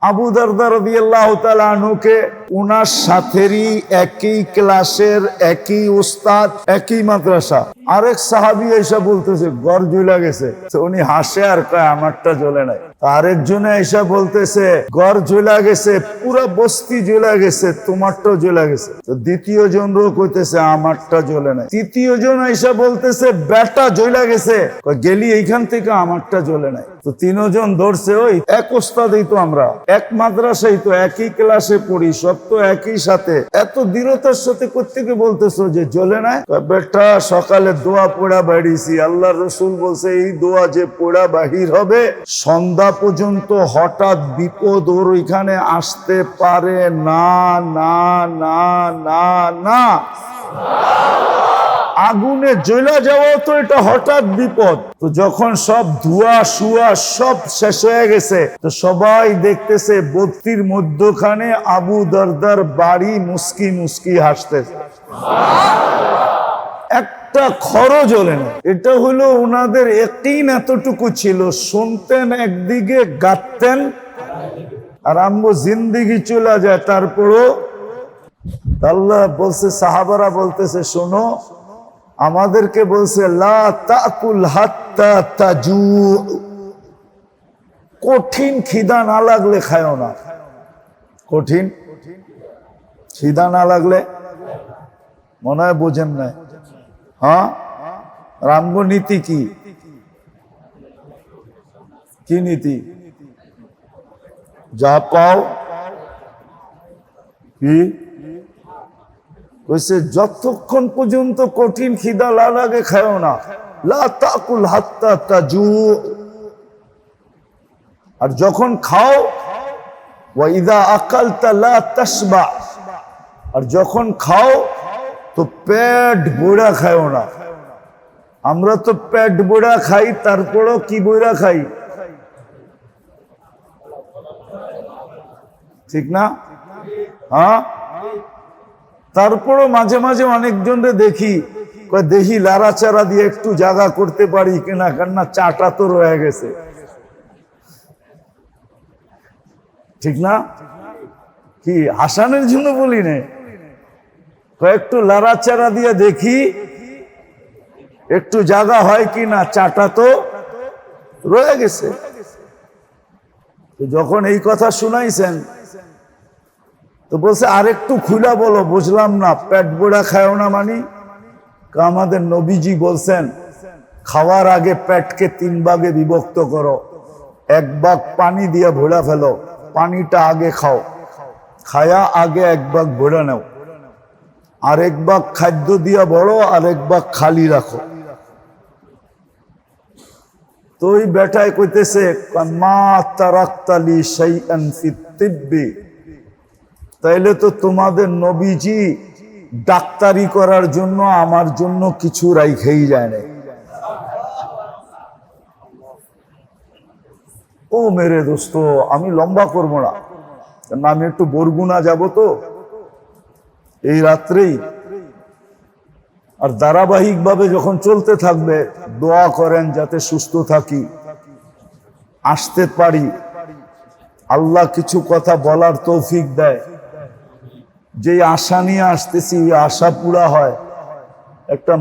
আবু দারদা রাদিয়াল্লাহু তাআলা আনহুকে উনার সাথেরই একই ক্লাসের একই উস্তাদ একই মাদ্রাসা আরেক সাহাবী এসে বলতেছে ঘর জ্বলে গেছে। তো উনি হাসে আর কয় আমারটা জ্বলে নাই। আরেকজনে এসে বলতেছে ঘর জ্বলে গেছে, পুরা বস্তি জ্বলে গেছে, তোমারটাও জ্বলে গেছে। তো দ্বিতীয় জনও কইতেছে আমারটা জ্বলে নাই। তৃতীয় জন এসে বলতেছে বেটা জ্বলে গেছে, গেলি এইখান থেকে আমারটা জ্বলে নাই। তো তিনজন ধরছে ওই এক ওস্তাদেই তো আমরা, এক মাদ্রাসায় তো একই ক্লাসে পড়ি, সব তো একই সাথে, এত দৃঢ়তার সাথে কোত্থেকে বলতেছো যে জ্বলে নাই? বেটা সকালে দোয়া পড়া বাড়িছি, আল্লাহ রসুল বলছে এই দোয়া যে পড়া বাহির হবে সন্ধ্যা পর্যন্ত হঠাৎ বিপদ ওর ওইখানে আসতে পারে না না না না না। আগুনে জ্বলা যাওয়া তো এটা হঠাৎ বিপদ। তো যখন সব ধোঁয়া শুয়া সব শেষ হয়ে গেছে, তো সবাই দেখতেছে বস্তির মধ্যখানে আবু দারদার বাড়ি মুস্কি মুস্কি হাসতেছে, একটা খরচ জ্বলে না। এটা হলো ওনাদের একই এতটুকু ছিল, শুনতেন একদিকে গাতেন আর আম্মু জিন্দিগি চলে যায়। তারপরও আল্লাহ বলছে, সাহাবারা বলতেছে শোনো, আমাদেরকে বলছে লা তাকুল হাত্তা তাজু, কঠিন খিদা না লাগলে খায়ও না। কঠিন খিদা না লাগলে, মনে হয় বোঝেন নাই। হ্যাঁ, রামগো নীতি কি কি নীতি? যা পাও কি কইছে, যতক্ষণ পর্যন্ত কঠিন খিদা না লাগে খায়ও না। লা তাকুল হাত্তা তাজু, আর যখন খাও ওয়া ইযা আকালতা লা তাশবা, আর যখন খাও তো পেট ভরা খায়ও না। আমরা তো পেট ভরা খাই, তারপরও কি ভরা খাই, ঠিক না? হ্যাঁ, তারপরও মাঝে মাঝে অনেকজনরে দেখি দেখি লাড়াচাড়া দিয়ে একটু জায়গা করতে পারি কিনা, কেননা চাটা তো রয়ে গেছে, ঠিক না? কি হাসানের জন্য বলি না, কয়েকটু লাড়াচাড়া দিয়ে দেখি একটু জায়গা হয় কি না, চাটা তো রয়ে গেছে। যখন এই কথা শুনাইছেন তো বলছে আরেকটু খুলা বলো, বুঝলাম না, পেট ভরা খায়ও না মানি? আমাদের নবীজি বলছেন খাওয়ার আগে পেটকে 3 ভাগে বিভক্ত করো, 1 ভাগ পানি দিয়ে ভরা ফেলো, পানিটা আগে খাও, খায়া আগে 1 ভাগ ভরা নাও, আর 1 ভাগ খাদ্য দিয়া বড়, আর 1 ভাগ খালি রাখো। তো ওই বেটায় কইতেছে মা তারাক্তালি শাইআন ফিত তিব্বি, তাইলে তো তোমাদের নবীজি ডাক্তারি করার জন্য আমার জন্য কিছু রাইখেই যায় না। ও মেরে দোস্ত, আমি লম্বা করবো না, আমি একটু বরগুনা যাব তো এই রাত্রেই, আর ধারাবাহিক ভাবে যখন চলতে থাকবে দোয়া করেন যাতে সুস্থ থাকি, আসতে পারি, আল্লাহ কিছু কথা বলার তৌফিক দেয়। যে আশা নিয়ে আসতেছি আশা পুরা হয়, একটা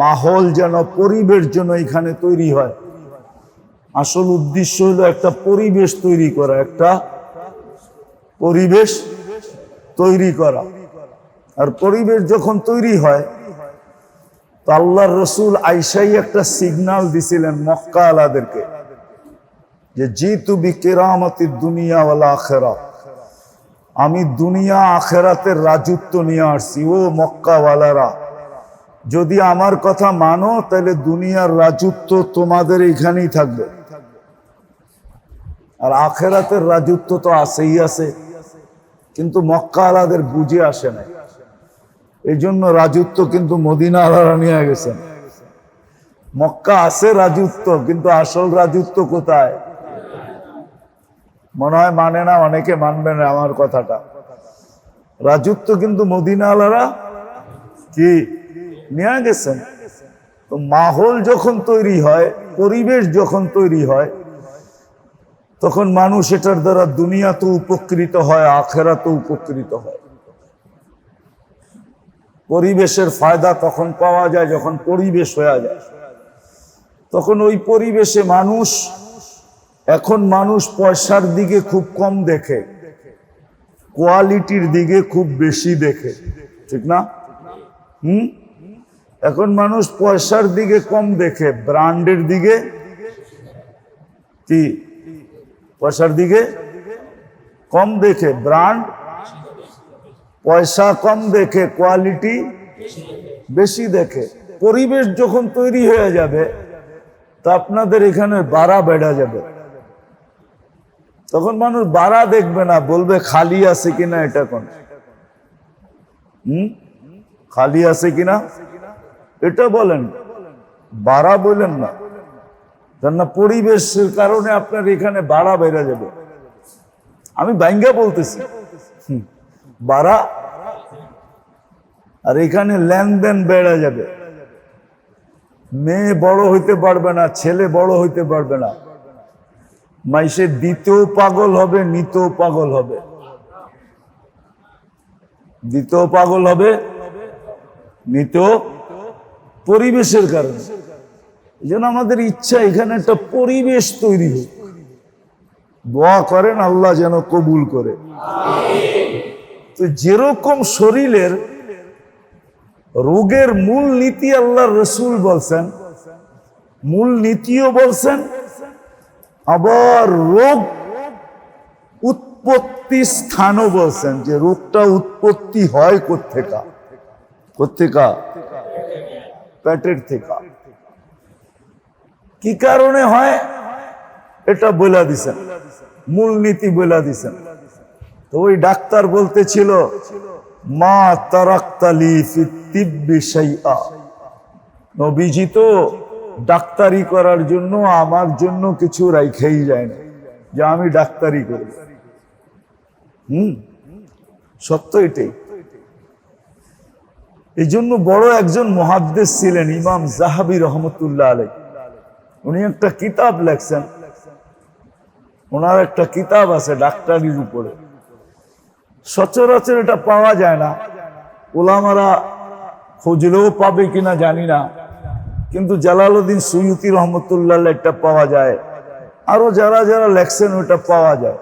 মাহল যেন পরিবেশ যেন এখানে তৈরি হয়। আসল উদ্দেশ্য হলো একটা পরিবেশ তৈরি করা, একটা পরিবেশ তৈরি করা। আর পরিবেশ যখন তৈরি হয় তো আল্লাহর রসুল আইসাই একটা সিগন্যাল দিছিলেন মক্কা আলাদেরকে যে জিতু বিকিরামতিদ দুনিয়া ওয়াল আখিরাহ, আমি দুনিয়া আখেরাতের রাজত্ব নিয়ে আসছি। ও মক্কাওয়ালারা, যদি আমার কথা মানো তাহলে দুনিয়ার রাজত্ব তোমাদের এখানেই থাকবে, আর আখেরাতের রাজত্ব তো আছেই আছে, কিন্তু মক্কাওয়ালাদের বুঝে আসে না। এই জন্য রাজত্ব কিন্তু মদিনা আলারা নিয়ে গেছেন। মক্কা আছে রাজত্ব, কিন্তু আসল রাজত্ব কোথায়? মনে হয় মানে না, অনেকে মানবে না আমার কথাটা। রাজত্ব কিন্তু মদিনা আলারা কি নিয়ে গেছেন। তো মাহল যখন তৈরি হয়, পরিবেশ যখন তৈরি হয়, তখন মানুষ এটার দ্বারা দুনিয়াতে উপকৃত হয়, আখেরাতে উপকৃত হয়। পরিবেশের ফায়দা তখন পাওয়া যায় যখন পরিবেশ হয়ে যায়। তখন ওই পরিবেশে এখন মানুষ পয়সার দিকে খুব কম দেখে, কোয়ালিটির দিকে খুব বেশি দেখে, ঠিক না? এখন মানুষ পয়সার দিকে কম দেখে, ব্র্যান্ডের দিকে, কি পয়সার দিকে কম দেখে, ব্র্যান্ড পয়সা কম দেখে, কোয়ালিটি বেশি দেখে। পরিবেশ যখন তৈরি হয়ে যাবে তা আপনাদের এখানে বাড়া বেড়া যাবে, তখন মানুষ বাড়া দেখবে না, বলবে খালি আছে কিনা, এটা কোন খালি আছে কিনা এটা বলেন, বাড়া বলেন না, কেননা পরিবেশের কারণে আপনার এখানে বাড়া বেড়ে যাবে। আমি বাইঙ্গা বলতেছি বাড়া, আর এখানে লেনদেন বেড়ে যাবে। মেয়ে বড় হইতে পারবে না, ছেলে বড় হইতে পারবে না, মাইসে দিতেও পাগল হবে, নিতেও পাগল হবে, দিতেও পাগল হবে, নিতেও, পরিবেশের কারণে। এই জন্য আমাদের ইচ্ছা এখানে একটা পরিবেশ তৈরি হোক। দোয়া করেন আল্লাহ যেন কবুল করে। তো যেরকম শরীরের রোগের মূল নীতি আল্লাহর রসুল বলছেন, মূল নীতিও বলছেন, আবার রোগ উৎপত্তি স্থানও বলছেন, যে রোগটা উৎপত্তি হয় কোত্থেকা, কোত্থেকা, পেটের থেকে। কি কারণে হয় এটা বলে দিছেন, মূলনীতি বলে দিছেন। তো ওই ডাক্তার বলতেছিল, মা তারাক্তালি ফি তিব্বি শাইআ, নবীজি তো ডাক্তারি করার জন্য আমার জন্য কিছু রাইখাই যায় না, যে আমি ডাক্তারি করব। সত্য এটাই। এই জন্য বড় একজন মুহাদ্দিস ছিলেন ইমাম যাহাবী রহমতুল্লাহ আলাইহি, উনি একটা কিতাব লেখছেন। ওনার একটা কিতাব আছে ডাক্তারির উপরে, সচরাচর এটা পাওয়া যায় না, ওলামারা খুঁজলেও পাবে কিনা জানি না, কিন্তু জালালউদ্দিন সুয়ুতি রহমতুল্লাহ একটা পাওয়া যায়, আরো যারা যারা লেখছেন ওটা পাওয়া যায়,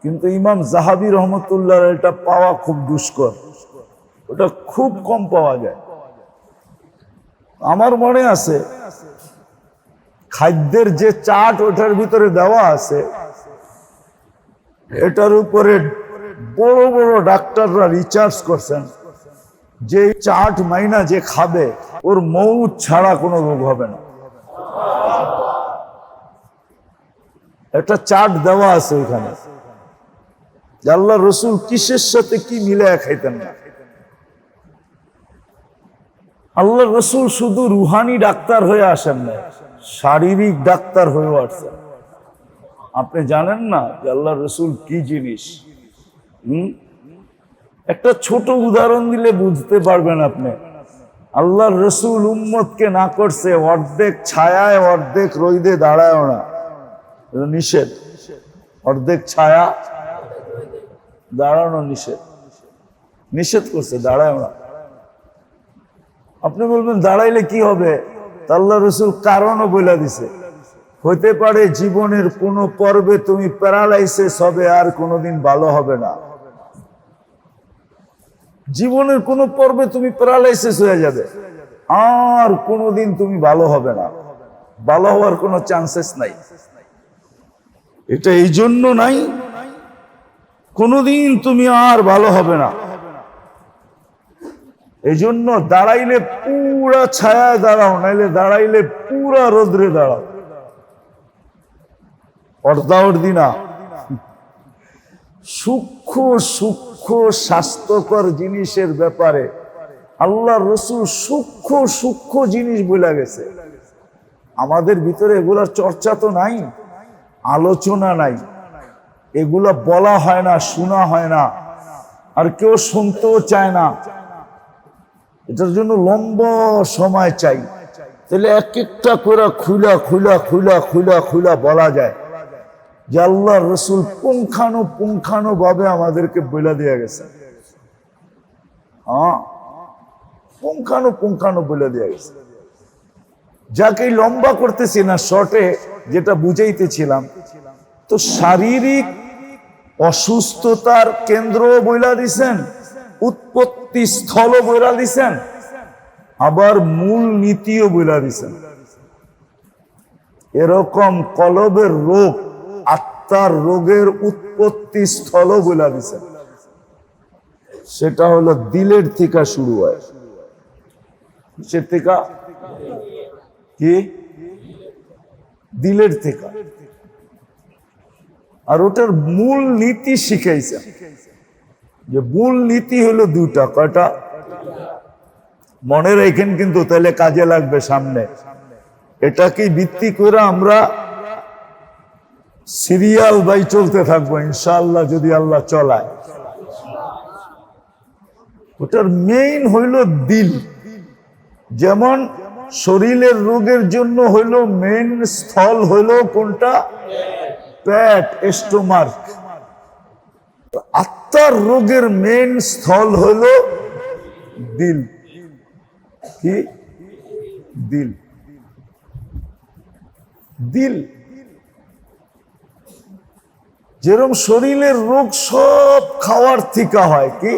কিন্তু ইমাম যাহাবী রহমতুল্লাহ এটা পাওয়া খুব দুষ্কর, ওটা খুব কম পাওয়া যায়। আমার মনে আছে খাদ্যের যে চার্ট ওটার ভিতরে দেওয়া আছে, এটার উপরে বড় বড় ডাক্তাররা রিসার্চ করছেন, যে চার্ট মাইনা যে খাবে ওর মৌত ছাড়া কোনো রোগ হবে না। একটা চার্ট দেওয়া আছে ওইখানে, আল্লাহ রসুল কিসের সাথে কি মিলায় খাইতেন না। আল্লাহ রসুল শুধু রুহানি ডাক্তার হয়ে আসেন না, শারীরিক ডাক্তার হয়েও আসছেন। আপনি জানেন না যে আল্লাহ রসুল কি জিনিস। একটা ছোট উদাহরণ দিলে বুঝতে পারবেন আপনি। আল্লাহ রসুল উম্মতকে না করছে অর্ধেক ছায়ায় অর্ধেক রোদে দাঁড়ায় না, নিষেধ। অর্ধেক ছায়া দাঁড়ানো নিষেধ, নিষেধ করছে, দাঁড়ায় না। আপনি বলবেন দাঁড়াইলে কি হবে, আল্লাহ রসুল কারণও বলে দিছে। হইতে পারে জীবনের কোন পর্বে তুমি প্যারালাইসিস হবে, আর কোনোদিন ভালো হবে না। জীবনের কোন পর্বে তুমি প্যারালাইসিস হয়ে যাবে, আর কোনোদিন তুমি ভালো হবে না, ভালো হওয়ার কোনো চান্সেস নাই। এটা এই জন্য নাই, কোনোদিন তুমি আর ভালো হবে না। এই জন্য দাঁড়াইলে পুরা ছায়া দাঁড়াও, নাইলে দাঁড়াইলে পুরা রোদ্রে দাঁড়াও, অর্ধা অর্ধি না। সূক্ষ্ম সূক্ষ্ম স্বাস্থ্যকর জিনিসের ব্যাপারে আল্লাহ রসুল সূক্ষ্ম সূক্ষ্ম জিনিস বলে গেছে। আমাদের ভিতরে এগুলার চর্চা তো নাই, আলোচনা নাই, এগুলা বলা হয় না, শোনা হয় না, আর কেউ শুনতেও চায় না। এটার জন্য লম্বা সময় চাই, তাহলে এক একটা করে খুলা খুলা খুলা খুলা খুলা বলা যায়। যে আল্লাহ রসুল পুঙ্খানু ভাবে আমাদেরকে বলে দিয়ে গেছে। হ্যাঁ, পুঙ্খানু বলে দিয়ে গেছে। যাকে লম্বা করতেছি না, শর্টে যেটা বুঝাইতেছিলাম, তো শারীরিক অসুস্থতার কেন্দ্র বইলা দিছেন, উৎপত্তি স্থল বইলা দিছেন, আবার মূল নীতিও বইলা দিছেন। এরকম কলবের রোগ, আত্মার রোগের উৎপত্তি স্থল বইলা দিছেন। সেটা হলো দিলের থেকে শুরু হয়। সে থেকে কি? দিলের থেকে। আর ওটার মূল নীতি শিখাইছে, যে মূল নীতি হলো দুটা। কয়টা? মনে রাখেন কিন্তু, তাহলে কাজে লাগবে সামনে। এটাকে ভিত্তি করে আমরা সিরিয়াল বাই চলতে থাকবো ইনশাআল্লাহ, যদি আল্লাহ চলায়। ওটার মেইন হইল দিল। যেমন শরীরের রোগের জন্য হইল মেইন স্থল হইল কোনটা? পেট, স্টোমাক। আত্মার রোগের মেইন স্থল হইল দিল। কি? দিল। দিল। যেরকম শরীরের রোগ সব খাওয়ার থেকে হয়। কি?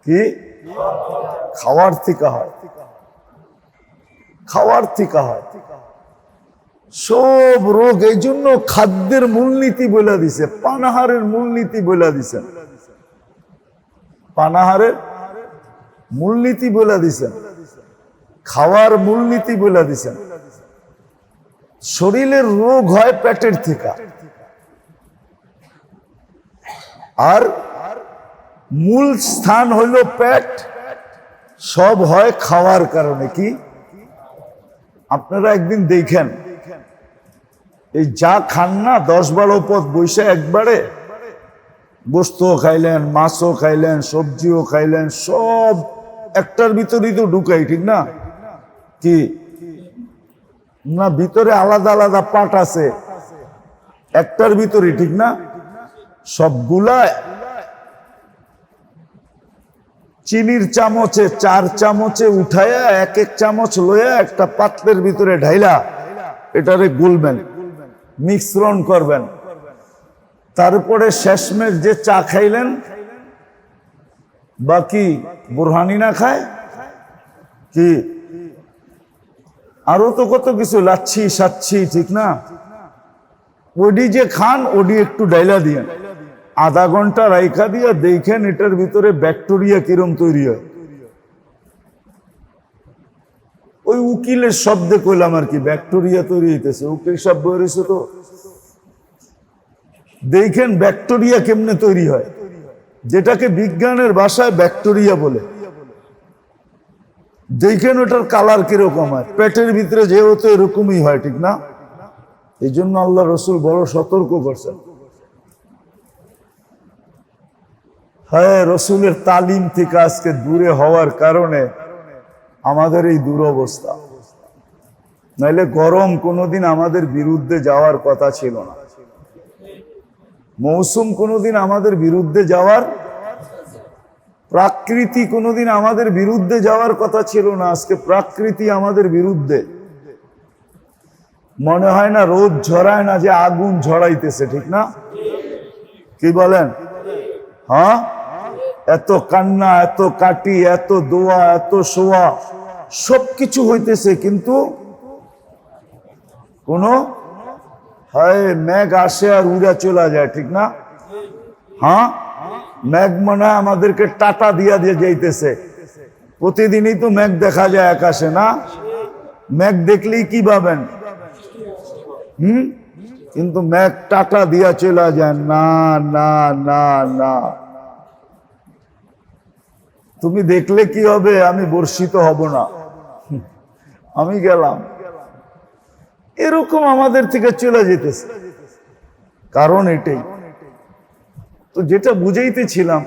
কি? খাওয়ার থেকে হয়। খাওয়ার থেকে হয় সব রোগ। এই জন্য খাদ্যের মূলনীতি বলে দিছে, পানাহারের মূলনীতি বলে দিছেন। পানাহারের মূলনীতি বলে দিছেন, খাওয়ার মূলনীতি বলে দিছেন। শরীরের রোগ হয় পেটের থেকে, আর মূল স্থান হইল পেট। সব হয় খাওয়ার কারণে। কি? আপনারা একদিন দেখেন, এই যা খান না 10-12 পথ বৈশা একবারে, গোস্তও খাইলেন, মাছও খাইলেন, সবজিও খাইলেন, সব একটার ভিতরেই তো ঢুকাই, ঠিক না? কি না, ভিতরে আলাদা আলাদা পার্ট আছে, একটার ভিতরে, ঠিক না? সবগুলা চিনির চামচে 4 চামচে উঠায়া এক এক চামচ লইয়া একটা পাত্রের ভিতরে ঢাইলা এটারে গুলবেন, মিশ্রণ করবেন। তারপরে শেষমেশ যে চা খাইলেন, বাকি বুরহানি না খায় কি, আরো তো কত কিছু, লাচ্ছি সাচ্ছি, ঠিক না? ওডি যে খান, ওডি একটু ডাইলা দিয়ে আধা ঘন্টা রাইখা দিয়ে দেখেন এটার ভিতরে ব্যাকটেরিয়া কিরম তৈরি হয়। ওই উকিলের শব্দে কইলাম আর কি, ব্যাকটেরিয়া তৈরি হইতেছে। উকিল শব্দ হয়েছে তো, দেখেন ব্যাকটেরিয়া কেমনে তৈরি হয়, যেটাকে বিজ্ঞানের ভাষায় ব্যাকটেরিয়া বলে। দেখেন ওটার কালার কিরকম হয়, পেটের ভিতরে যেহেতু এরকমই হয়, ঠিক না? এই জন্য আল্লাহ রসুল বড় সতর্ক করছেন। হ্যাঁ, রসুলের তালিম থেকে আজকে দূরে হওয়ার কারণে আমাদের এই দুরবস্থা। নাইলে গরম কোনোদিন আমাদের বিরুদ্ধে যাওয়ার কথা ছিল না, মৌসুম কোনোদিন আমাদের বিরুদ্ধে যাওয়ার, প্রাকৃতি কোনোদিন আমাদের বিরুদ্ধে যাওয়ার কথা ছিল না। আজকে প্রাকৃতি আমাদের বিরুদ্ধে। মনে হয় না রোদ ঝরায় না, যে আগুন ঝরাইতেছে, ঠিক না? কি বলেন? হ্যাঁ, এত কান্না, এত কাটি, এত দোয়া, এত শোয়া, সবকিছু হইতেছে, কিন্তু কোন হয় মেঘ আসে আর উড়া চলে যায়, ঠিক না? হ্যাঁ, মেঘ মনে হয় আমাদেরকে টাটা দিয়া দিয়ে যাইতেছে। প্রতিদিনই তো মেঘ দেখা যায় আকাশে, না? মেঘ দেখলেই কি ভাবেন? কিন্তু মেঘ টাটা দিয়া চলে যায়। না না না না, তুমি দেখলে কি হবে? আমি বর্ষিত হব না, আমি গেলাম। এরকম আমাদের থেকে চলে যেতেছে। কারণ এটাই তো, যেটা বুঝাইতেছিলাম,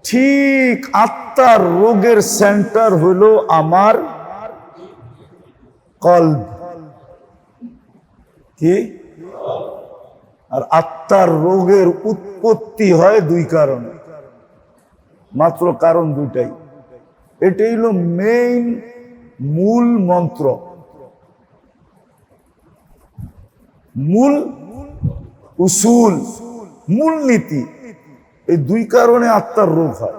ঠিক আত্মার রোগের সেন্টার হলো আমার কলব। কি? আর আত্মার রোগের উৎপত্তি হয় দুই কারণে, মাত্র কারণ দুইটাই। এটাই হলো মেইন মূল মন্ত্র, মূল উসুল, মূল নীতি। এই দুই কারণে আত্মার রোগ হয়।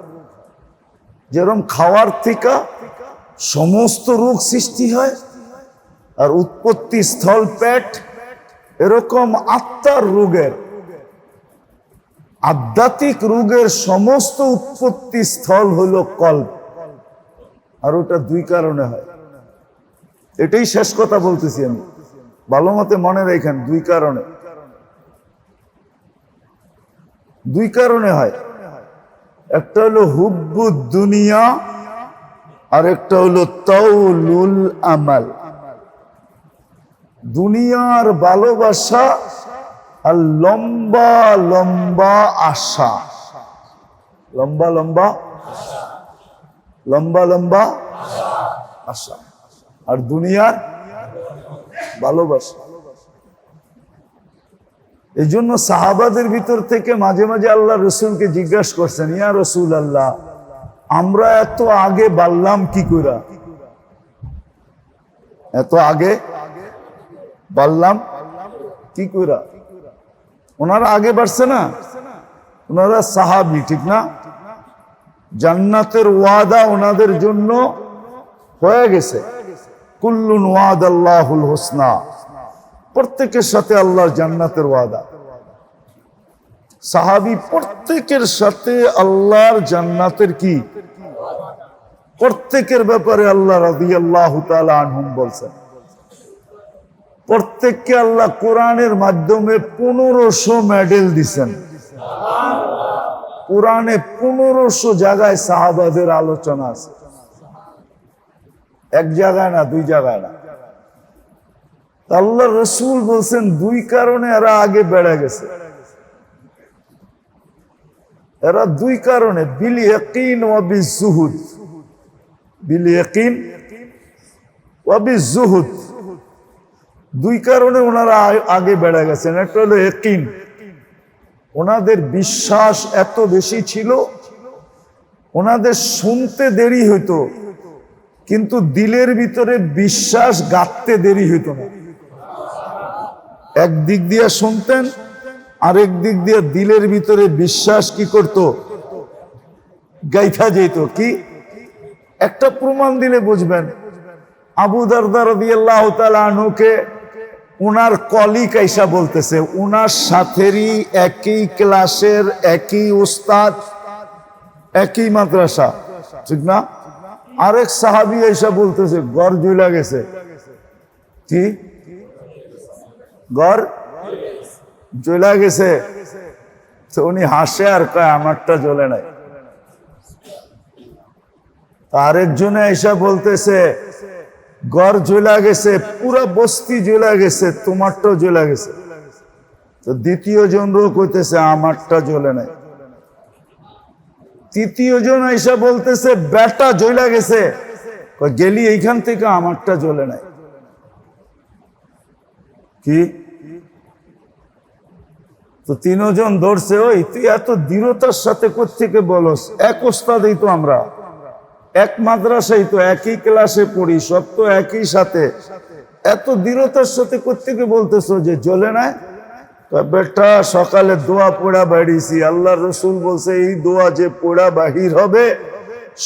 যেরকম খাওয়ার থেকে সমস্ত রোগ সৃষ্টি হয় আর উৎপত্তি স্থল পেট, এরকম আত্মার রোগের, আধ্যাত্মিক রোগের সমস্ত উৎপত্তি স্থল হলো কল্প। আর ওটা দুই কারণে হয়। এটাই শেষ কথা বলতেছি আমি, ভালো মতে মনে রাখেন। দুই কারণে, দুই কারণে হয়। একটা হলো হুব্বুদ দুনিয়া আর একটা হলো তাউলুল আমাল। দুনিয়ার ভালোবাসা আর লম্বা লম্বা আশা, লম্বা লম্বা লম্বা লম্বা আশা আর দুনিয়ার ভালোবাসা। এই জন্য সাহাবাদের ভিতর থেকে মাঝে মাঝে আল্লাহ রসুলকে জিজ্ঞাসা করছেন, ইয়া রসুল আল্লাহ, আমরা এত আগে বাড়লাম কি করে? এত আগে বাড়লাম কি করে? ওনারা আগে বাড়ছে না, ওনারা সাহাবী, ঠিক না? জান্নাতের ওয়াদা ওনাদের জন্য হয়ে গেছে। কুল্লুন ওয়াদাল্লাহুল হুসনা, প্রত্যেকের সাথে আল্লাহর জান্নাতের ওয়াদা। সাহাবী প্রত্যেকের সাথে আল্লাহর জান্নাতের কি, প্রত্যেকের ব্যাপারে আল্লাহ রাদিয়াল্লাহু তাআলা আনহুম বলছেন। প্রত্যেককে আল্লাহ কোরআনের মাধ্যমে 1500 মেডেল দিচ্ছেন। কোরআনে 1500 জায়গায় সাহাবাদের আলোচনা আছে, এক জায়গায় না, দুই জায়গায় না। আল্লাহ রসুল বলছেন দুই কারণে এরা আগে বেড়ে গেছে। এরা দুই কারণে, বিল ইয়াকিন ওয়া বিজুহুদ, বিল ইয়াকিন ওয়া বিজুহুদ, দুই কারণে ওনারা আগে বেড়ে গেছেন। একটা হলো ইয়াকিন, ওনাদের বিশ্বাস এত বেশি ছিল, ওনাদের শুনতে দেরি হইতো কিন্তু দিলের ভিতরে বিশ্বাস গাঁথতে দেরি হইতো না। এক দিক দিয়ে শুনতেন, আরেক দিক দিয়ে দিলের ভিতরে বিশ্বাস কি করত, গাইথা যেত। কি একটা প্রমাণ দিলে বুঝবেন। আবু দারদা রাদিয়াল্লাহু তাআলা আনহুকে উনার কলিগ আইসা বলতেছে, উনার সাথেরই একই ক্লাসের, একই উস্তাদ, একই মাদ্রাসা, ঠিক না? আরেক সাহাবী আইসা বলতেছে ঘর জ্বলা গেছে। কি ঘর জ্বলা গেছে? তো উনি হাসে আর কয় আমারটা জ্বলে নাই। আরেকজনে আইসা বলতেছে ঘর জ্বলা গেছে, পুরা বস্তি জ্বলা গেছে, তোমারটাও জ্বলা গেছে। তো দ্বিতীয় জন লোক হইতেছে আমারটা জ্বলে নাই। তৃতীয় জন আইসা বলতেছে বেটা জ্বলা গেছে, গেলি এইখান থেকে, আমারটা জ্বলে নাই। কি? তো তিনজন ধরছে, ওই তুই এত দৃঢ়তার সাথে কোত্থেকে বলস? এক ওস্তাদেই তো আমরা, এক মাদ্রাসায় তো, একই ক্লাসে পড়ি, সব তো একই সাথে, এত দৃঢ়তার সাথে কোত্থেকে বলতেছো যে জ্বলে নাই? বেটা সকালে দোয়া পড়া বাড়িছি, আল্লাহ রসুল বলছে এই দোয়া যে পড়া বাহির হবে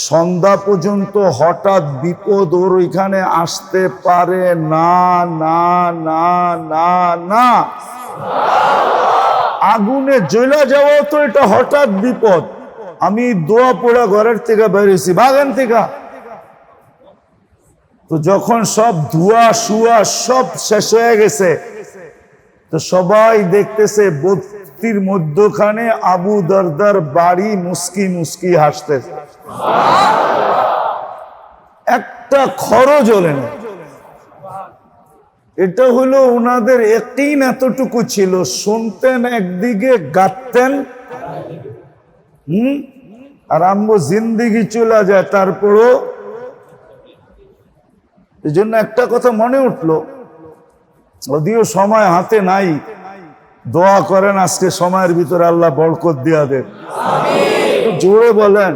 সন্ধ্যা পর্যন্ত হঠাৎ বিপদ ওর ওইখানে আসতে পারে না, না না না না। আগুনে জ্বলা যাওয়া তো এটা হঠাৎ বিপদ। আমি দোয়া পড়া ঘরের থেকে বেরিয়েছি, বাগান থেকে। তো যখন সব ধোয়া শুয়া সব শেষ হয়ে গেছে, তো সবাই দেখতেছে বস্তির মধ্যখানে আবু দারদার বাড়ি মুস্কি মুস্কি হাসতেছে, একটা খরচ জ্বলে না। এটা হলো ওনাদের ইয়াকিন এতটুকু ছিল, শুনতেন একদিকে, গাঁথতেন আর আমগো জিন্দিগি চলে যায়। তারপরও এই জন্য একটা কথা মনে উঠলো, যদিও সময় হাতে নাই, দোয়া করেন আজকে সময়ের ভিতরে আল্লাহ বরকত দিয়া দেন। জোরে বলেন,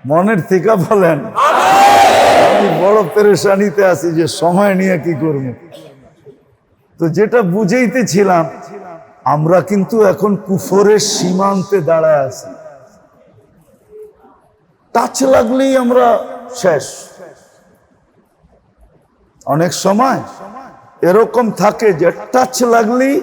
মনের থেকে বলেন। আমি বড় পেরেশানিতে আছি যে সময় নিয়ে কি করব। তো যেটা বুঝাইতেছিলাম, আমরা কিন্তু এখন কুফরের সীমান্তে দাঁড়ায় আছি। টাচ লাগলেই আমরা শেষ। অনেক সময় এরকম থাকে যে টাচ লাগলেই